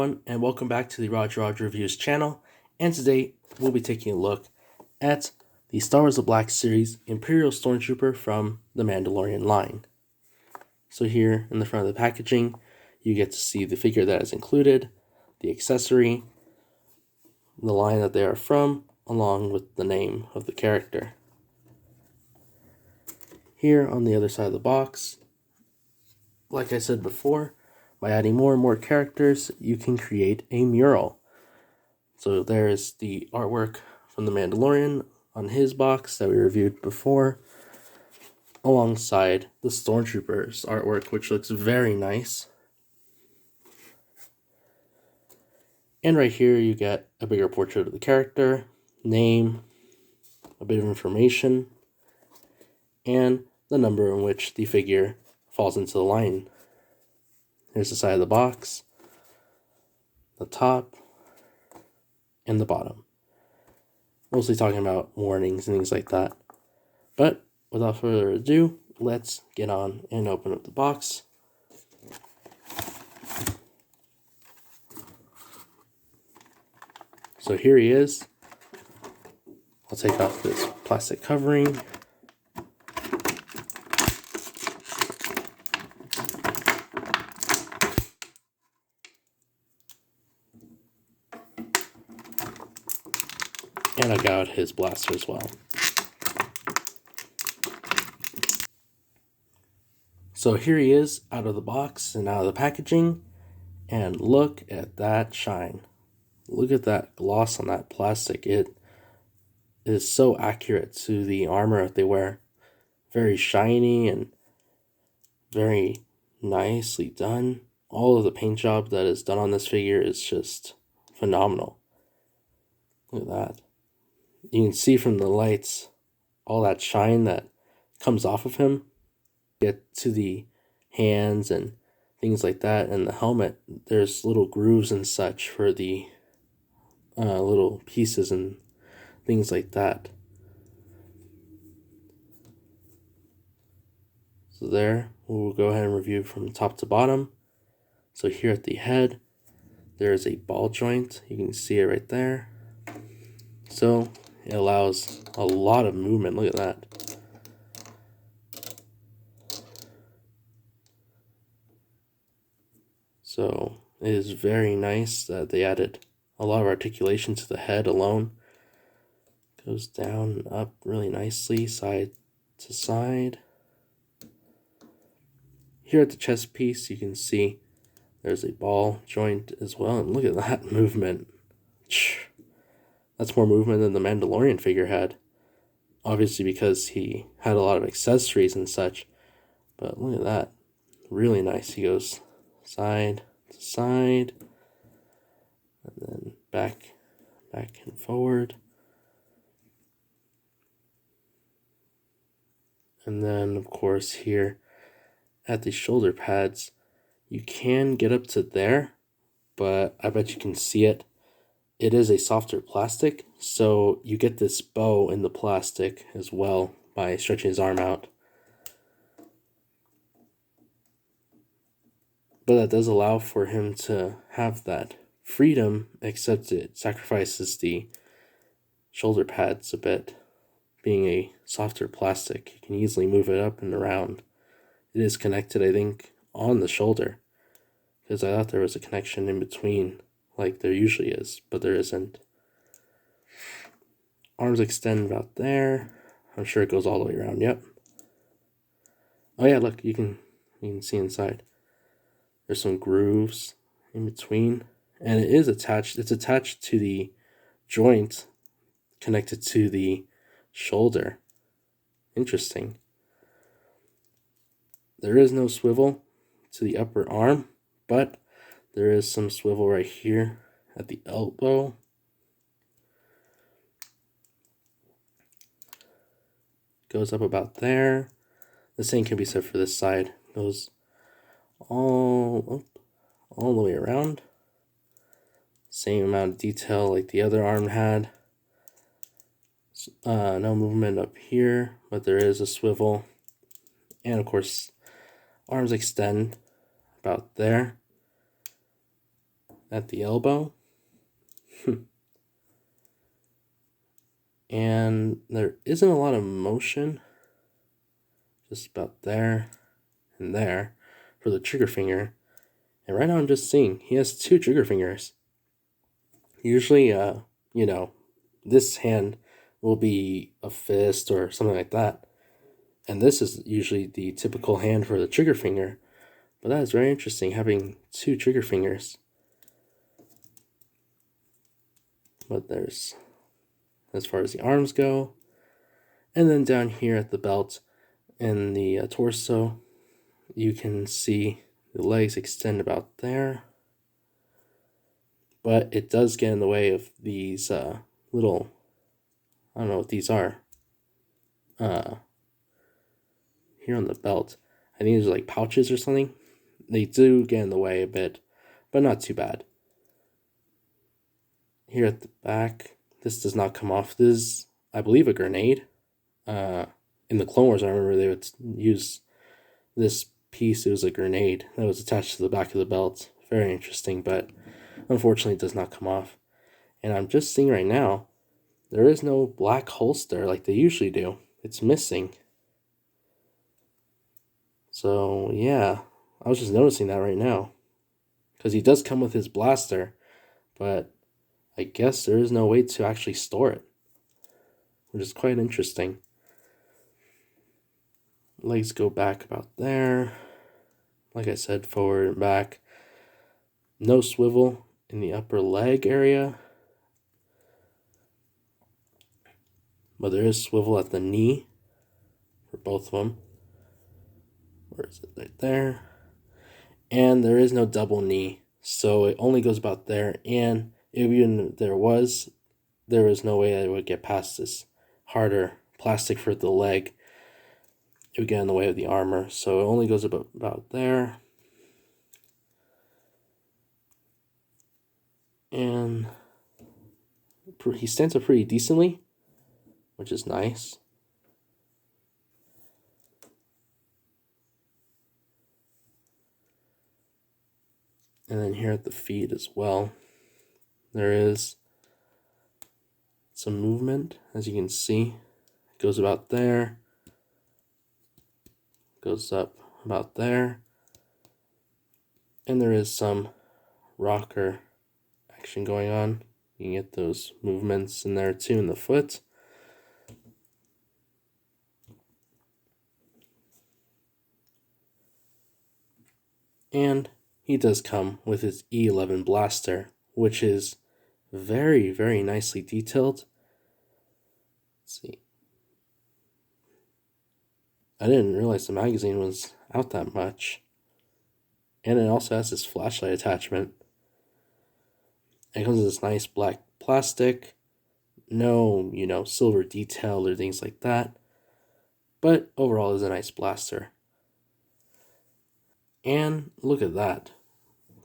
everyone, and welcome back to the Roger Reviews channel. And today we'll be taking a look at the Star Wars The Black Series Imperial Stormtrooper from the Mandalorian line. So here in the front of the packaging, you get to see the figure that is included, the accessory, the line that they are from, along with the name of the character. Here on the other side of the box, like I said before, by adding more and more characters, you can create a mural. So there's the artwork from the Mandalorian on his box that we reviewed before, alongside the Stormtroopers artwork, which looks very nice. And right here you get a bigger portrait of the character, name, a bit of information, and the number in which the figure falls into the line. Here's the side of the box, the top, and the bottom. Mostly talking about warnings and things like that. But without further ado, let's get on and open up the box. So here he is. I'll take off this plastic covering. And I got out his blaster as well. So here he is out of the box and out of the packaging. And look at that shine. Look at that gloss on that plastic. It is so accurate to the armor that they wear. Very shiny and very nicely done. All of the paint job that is done on this figure is just phenomenal. Look at that. You can see from the lights all that shine that comes off of him. Get to the hands and things like that, and the helmet, there's little grooves and such for the little pieces and things like that. So there, we'll go ahead and review from top to bottom. So here at the head, there is a ball joint. You can see it right there. So it allows a lot of movement. Look at that. So it is very nice that they added a lot of articulation to the head alone. Goes down and up really nicely, side to side. Here at the chest piece, you can see there's a ball joint as well. And look at that movement. That's more movement than the Mandalorian figure had. Obviously because he had a lot of accessories and such. But look at that. Really nice. He goes side to side. And then back and forward. And then, of course, here at the shoulder pads, you can get up to there, but I bet you can see it. It is a softer plastic, so you get this bow in the plastic as well by stretching his arm out. But that does allow for him to have that freedom, except it sacrifices the shoulder pads a bit. Being a softer plastic, you can easily move it up and around. It is connected, I think, on the shoulder, because I thought there was a connection in between, like there usually is, but there isn't. Arms extend about there. I'm sure it goes all the way around. Yep. Oh yeah, look, you can see inside. There's some grooves in between, and it is attached. It's attached to the joint connected to the shoulder. Interesting. There is no swivel to the upper arm, but there is some swivel right here at the elbow. Goes up about there. The same can be said for this side. Goes all up, all the way around. Same amount of detail like the other arm had. No movement up here, but there is a swivel. And of course, arms extend about there. at the elbow. And there isn't a lot of motion, just about there and there for the trigger finger. And right now I'm just seeing he has 2 trigger fingers. Usually, this hand will be a fist or something like that. And this is usually the typical hand for the trigger finger. But that is very interesting, having 2 trigger fingers. But there's, as far as the arms go. And then down here at the belt and the torso, you can see the legs extend about there. But it does get in the way of these little, I don't know what these are. Here on the belt, I think these are like pouches or something. They do get in the way a bit, but not too bad. Here at the back, this does not come off. This is, I believe, a grenade. In the Clone Wars, I remember they would use this piece. It was a grenade that was attached to the back of the belt. Very interesting, but unfortunately it does not come off. And I'm just seeing right now, there is no black holster like they usually do. It's missing. So yeah, I was just noticing that right now. Because he does come with his blaster, but I guess there is no way to actually store it, which is quite interesting. Legs go back about there. Like I said, forward and back. No swivel in the upper leg area, but there is swivel at the knee for both of them. Where is it? Right there. And there is no double knee, so it only goes about there. And even if there was no way I would get past this harder plastic for the leg. It would get in the way of the armor, so it only goes about there. And he stands up pretty decently, which is nice. And then here at the feet as well, there is some movement, as you can see. It goes about there, goes up about there, and there is some rocker action going on. You can get those movements in there too in the foot. And he does come with his E11 blaster, which is very, very nicely detailed. Let's see. I didn't realize the magazine was out that much. And it also has this flashlight attachment. It comes with this nice black plastic. No, silver detail or things like that. But overall, it's a nice blaster. And look at that.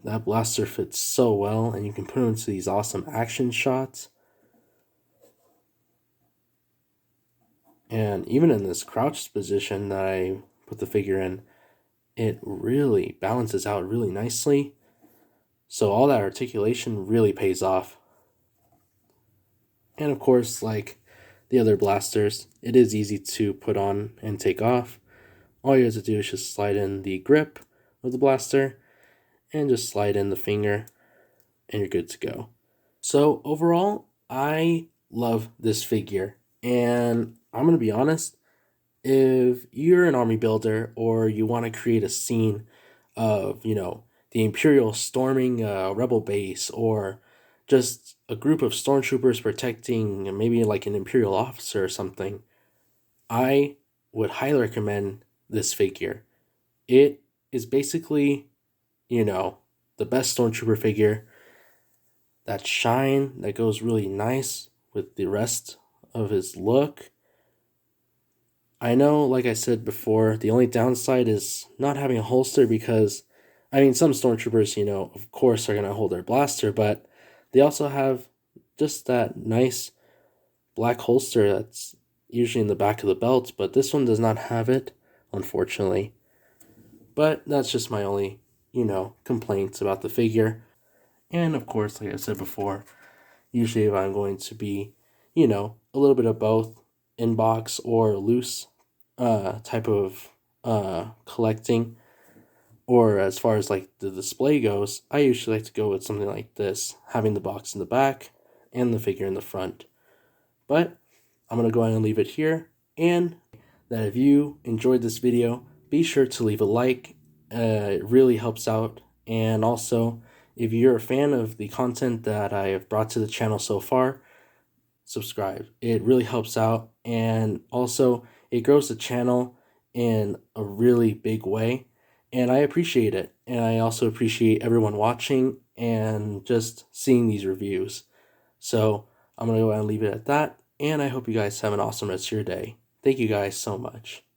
That blaster fits so well, and you can put it into these awesome action shots. And even in this crouched position that I put the figure in, it really balances out really nicely. So all that articulation really pays off. And of course, like the other blasters, it is easy to put on and take off. All you have to do is just slide in the grip of the blaster and just slide in the finger and you're good to go. So overall, I love this figure. And I'm going to be honest, if you're an army builder or you want to create a scene of, the Imperial storming a rebel base, or just a group of stormtroopers protecting maybe like an Imperial officer or something, I would highly recommend this figure. It is basically, the best stormtrooper figure. That shine that goes really nice with the rest of his look. I know, like I said before, the only downside is not having a holster because, some stormtroopers, of course are going to hold their blaster, but they also have just that nice black holster that's usually in the back of the belt, but this one does not have it, unfortunately. But that's just my only, complaints about the figure. And of course, like I said before, usually if I'm going to be, a little bit of both, in-box or loose type of collecting, or as far as like the display goes, I usually like to go with something like this, having the box in the back and the figure in the front. But I'm going to go ahead and leave it here, and that if you enjoyed this video, be sure to leave a like. It really helps out. And also, if you're a fan of the content that I have brought to the channel so far, subscribe. It really helps out, and also it grows the channel in a really big way, and I appreciate it. And I also appreciate everyone watching and just seeing these reviews. So I'm going to go ahead and leave it at that, and I hope you guys have an awesome rest of your day. Thank you guys so much.